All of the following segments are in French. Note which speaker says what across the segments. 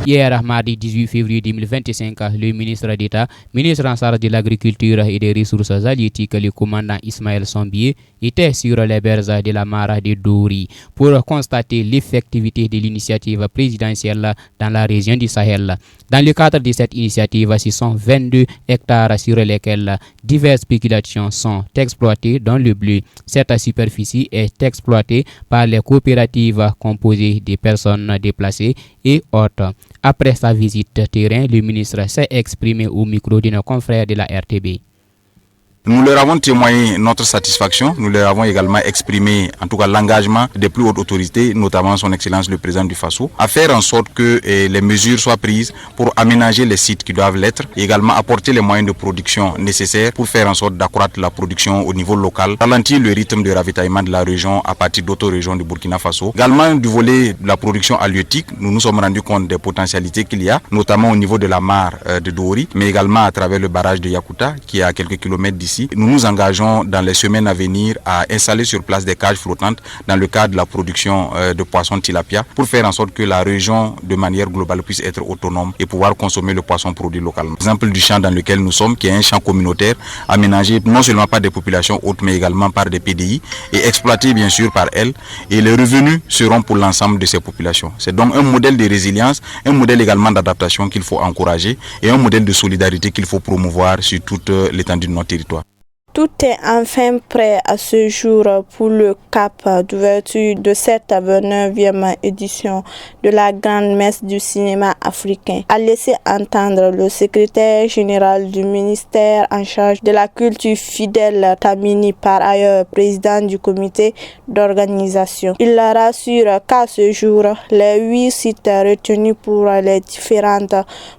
Speaker 1: Hier, mardi 18 février 2025, le ministre d'État, ministre en charge de l'Agriculture et des Ressources halieutiques, le commandant Ismaël Sombier, était sur les berges de la mare de Douri pour constater l'effectivité de l'initiative présidentielle dans la région du Sahel. Dans le cadre de cette initiative, ce sont 22 hectares sur lesquels diverses spéculations sont exploitées dans le bleu. Cette superficie est exploitée par les coopératives composées de personnes déplacées et autres. Après sa visite terrain, le ministre s'est exprimé au micro de nos confrères de la RTB.
Speaker 2: Nous leur avons témoigné notre satisfaction, nous leur avons également exprimé en tout cas l'engagement des plus hautes autorités, notamment son Excellence le Président du Faso, à faire en sorte que les mesures soient prises pour aménager les sites qui doivent l'être, et également apporter les moyens de production nécessaires pour faire en sorte d'accroître la production au niveau local, ralentir le rythme de ravitaillement de la région à partir d'autres régions du Burkina Faso. Également du volet de la production halieutique, nous nous sommes rendus compte des potentialités qu'il y a, notamment au niveau de la mare de Douri, mais également à travers le barrage de Yakuta qui est à quelques kilomètres d'ici. Nous nous engageons dans les semaines à venir à installer sur place des cages flottantes dans le cadre de la production de poissons tilapia pour faire en sorte que la région de manière globale puisse être autonome et pouvoir consommer le poisson produit localement. L'exemple du champ dans lequel nous sommes, qui est un champ communautaire aménagé non seulement par des populations hautes mais également par des PDI et exploité bien sûr par elles, et les revenus seront pour l'ensemble de ces populations. C'est donc un modèle de résilience, un modèle également d'adaptation qu'il faut encourager et un modèle de solidarité qu'il faut promouvoir sur toute l'étendue de notre territoire.
Speaker 3: Tout est enfin prêt à ce jour pour le cap d'ouverture de cette 29e édition de la Grande Messe du cinéma africain, a laissé entendre le secrétaire général du ministère en charge de la culture, Fidèle Tamini, par ailleurs président du comité d'organisation. Il rassure qu'à ce jour, les 8 sites retenus pour les différentes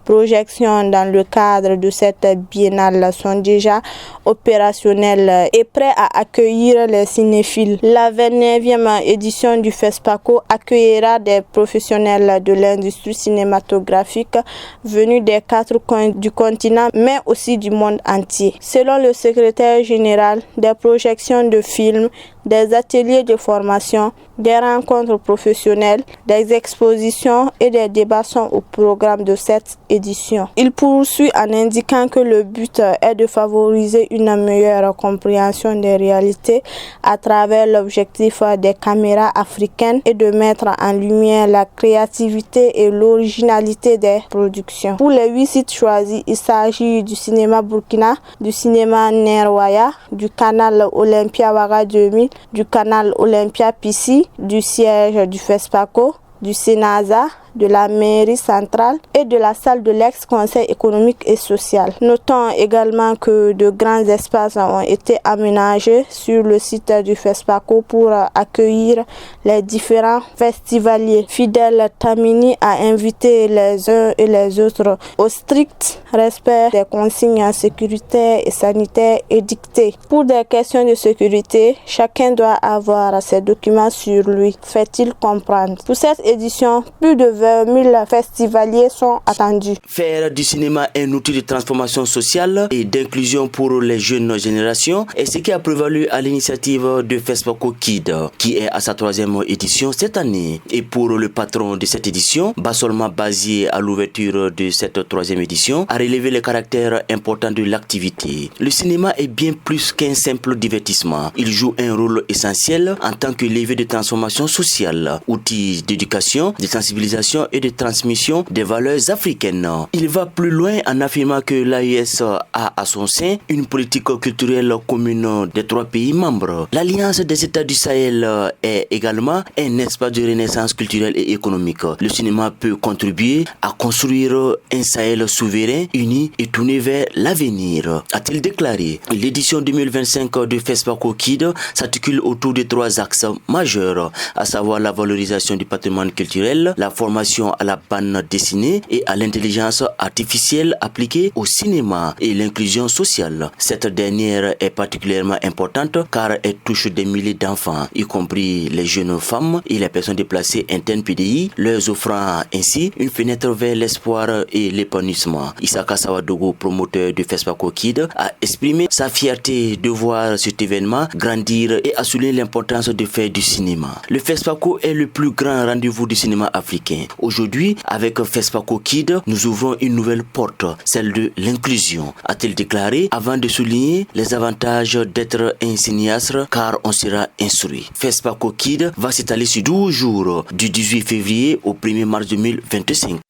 Speaker 3: projections dans le cadre de cette biennale sont déjà opérationnels et prêt à accueillir les cinéphiles. La 29e édition du FESPACO accueillera des professionnels de l'industrie cinématographique venus des 4 coins du continent, mais aussi du monde entier. Selon le secrétaire général, des projections de films, des ateliers de formation, des rencontres professionnelles, des expositions et des débats sont au programme de cette édition. Il poursuit en indiquant que le but est de favoriser une meilleure compréhension des réalités à travers l'objectif des caméras africaines et de mettre en lumière la créativité et l'originalité des productions. Pour les 8 sites choisis, il s'agit du cinéma Burkina, du cinéma Nerwaya, du canal Olympia Waga 2000, du canal Olympia Pissi, du siège du FESPACO, du Sénasa, de la mairie centrale et de la salle de l'ex-conseil économique et social. Notons également que de grands espaces ont été aménagés sur le site du FESPACO pour accueillir les différents festivaliers. Fidèle Tamini a invité les uns et les autres au strict respect des consignes sécuritaires et sanitaires édictées. Pour des questions de sécurité, chacun doit avoir ses documents sur lui, fait-il comprendre. Pour cette édition, plus de 20 000 festivaliers sont attendus.
Speaker 4: Faire du cinéma un outil de transformation sociale et d'inclusion pour les jeunes générations est ce qui a prévalu à l'initiative de FESPACO Kid, qui est à sa 3e édition cette année. Et pour le patron de cette édition, Basolma Bazier, à l'ouverture de cette 3e édition, a relevé le caractère important de l'activité. Le cinéma est bien plus qu'un simple divertissement. Il joue un rôle essentiel en tant que levier de transformation sociale, outil d'éducation, de sensibilisation et de transmission des valeurs africaines. Il va plus loin en affirmant que l'AES a à son sein une politique culturelle commune des 3 pays membres. L'Alliance des États du Sahel est également un espace de renaissance culturelle et économique. Le cinéma peut contribuer à construire un Sahel souverain, uni et tourné vers l'avenir, a-t-il déclaré. L'édition 2025 de FESPACO Kid s'articule autour de 3 axes majeurs, à savoir la valorisation du patrimoine culturel, la formation à la bande dessinée et à l'intelligence artificielle appliquée au cinéma et l'inclusion sociale. Cette dernière est particulièrement importante car elle touche des milliers d'enfants, y compris les jeunes femmes et les personnes déplacées internes PDI, leur offrant ainsi une fenêtre vers l'espoir et l'épanouissement. Isaka Sawadogo, promoteur de FESPACO Kid, a exprimé sa fierté de voir cet événement grandir et a souligné l'importance de faire du cinéma. Le FESPACO est le plus grand rendez-vous du cinéma africain. Aujourd'hui, avec FESPACO Kid, nous ouvrons une nouvelle porte, celle de l'inclusion, a-t-il déclaré avant de souligner les avantages d'être un cinéaste car on sera instruit. FESPACO Kid va s'étaler sur 12 jours, du 18 février au 1er mars 2025.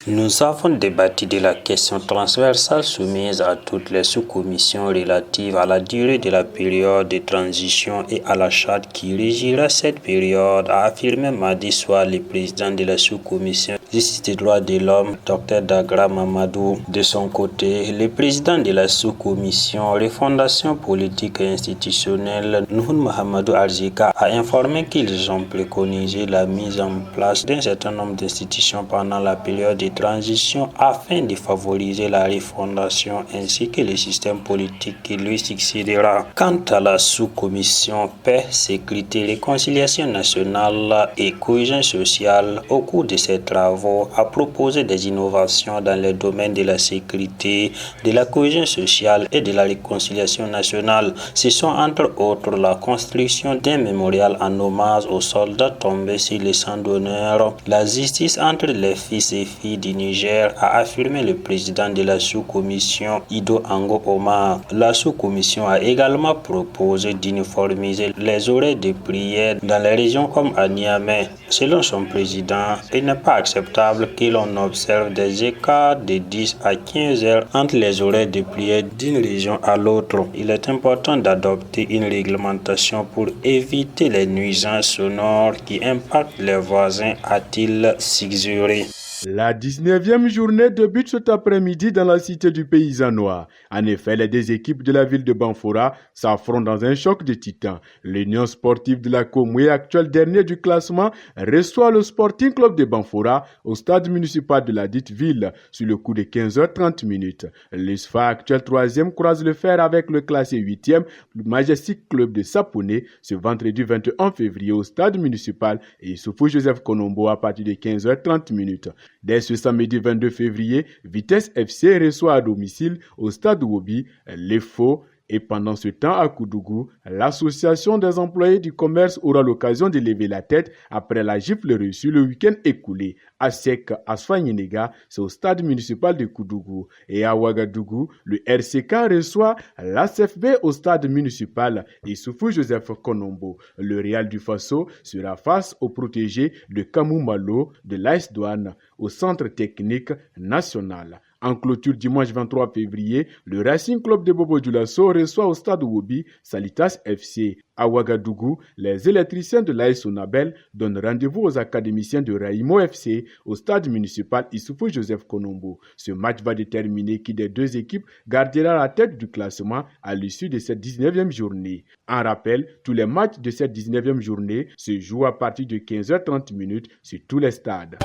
Speaker 5: Nous avons débattu de la question transversale soumise à toutes les sous-commissions relatives à la durée de la période de transition et à la charte qui régira cette période, a affirmé mardi soir le président de la sous-commission justice et droits de l'homme, Dr Dagra Mamadou. De son côté, le président de la sous-commission refondation politique et institutionnelle, Nouhoun Mahamadou Arzika, a informé qu'ils ont préconisé la mise en place d'un certain nombre d'institutions pendant la période de transition afin de favoriser la refondation ainsi que le système politique qui lui succédera. Quant à la sous-commission paix, sécurité, réconciliation nationale et cohésion sociale, au cours de ses travaux, a proposé des innovations dans les domaines de la sécurité, de la cohésion sociale et de la réconciliation nationale. Ce sont entre autres la construction d'un mémorial en hommage aux soldats tombés sur les champs d'honneur, la justice entre les fils et filles du Niger, a affirmé le président de la sous-commission Ido Ango Omar. La sous-commission a également proposé d'uniformiser les horaires de prière dans les régions comme à Niamey. Selon son président, il n'est pas acceptable que l'on observe des écarts de 10 à 15 heures entre les horaires de prière d'une région à l'autre. Il est important d'adopter une réglementation pour éviter les nuisances sonores qui impactent les voisins, a-t-il suggéré.
Speaker 6: La 19e journée débute cet après-midi dans la cité du Paysanois. En effet, les deux équipes de la ville de Banfora s'affrontent dans un choc de titans. L'Union sportive de la Komoué, actuel dernier du classement, reçoit le Sporting Club de Banfora au stade municipal de la dite ville sur le coup de 15h30. L'USFA, actuel 3e, croise le fer avec le classé 8e, le Majestic Club de Sapone, ce vendredi 21 février au stade municipal et Issoufou Joseph Konombo à partir de 15h30. Dès ce samedi 22 février, Vitesse FC reçoit à domicile au stade Wobi les Faux. Et pendant ce temps, à Koudougou, l'association des employés du commerce aura l'occasion de lever la tête après la gifle reçue le week-end écoulé. À Sek, à Soignénéga, c'est au stade municipal de Koudougou. Et à Ouagadougou, le RCK reçoit l'ACFB au stade municipal Issoufou Joseph Konombo. Le Real du Faso sera face au protégé de Kamou Malo de l'AS Douane au centre technique national. En clôture dimanche 23 février, le Racing Club de Bobo Dioulasso reçoit au stade Wobi Salitas FC. À Ouagadougou, les électriciens de l'AS Sonabel donnent rendez-vous aux académiciens de Raïmo FC au stade municipal Issoufou Joseph Konombo. Ce match va déterminer qui des deux équipes gardera la tête du classement à l'issue de cette 19e journée. En rappel, tous les matchs de cette 19e journée se jouent à partir de 15h30 sur tous les stades.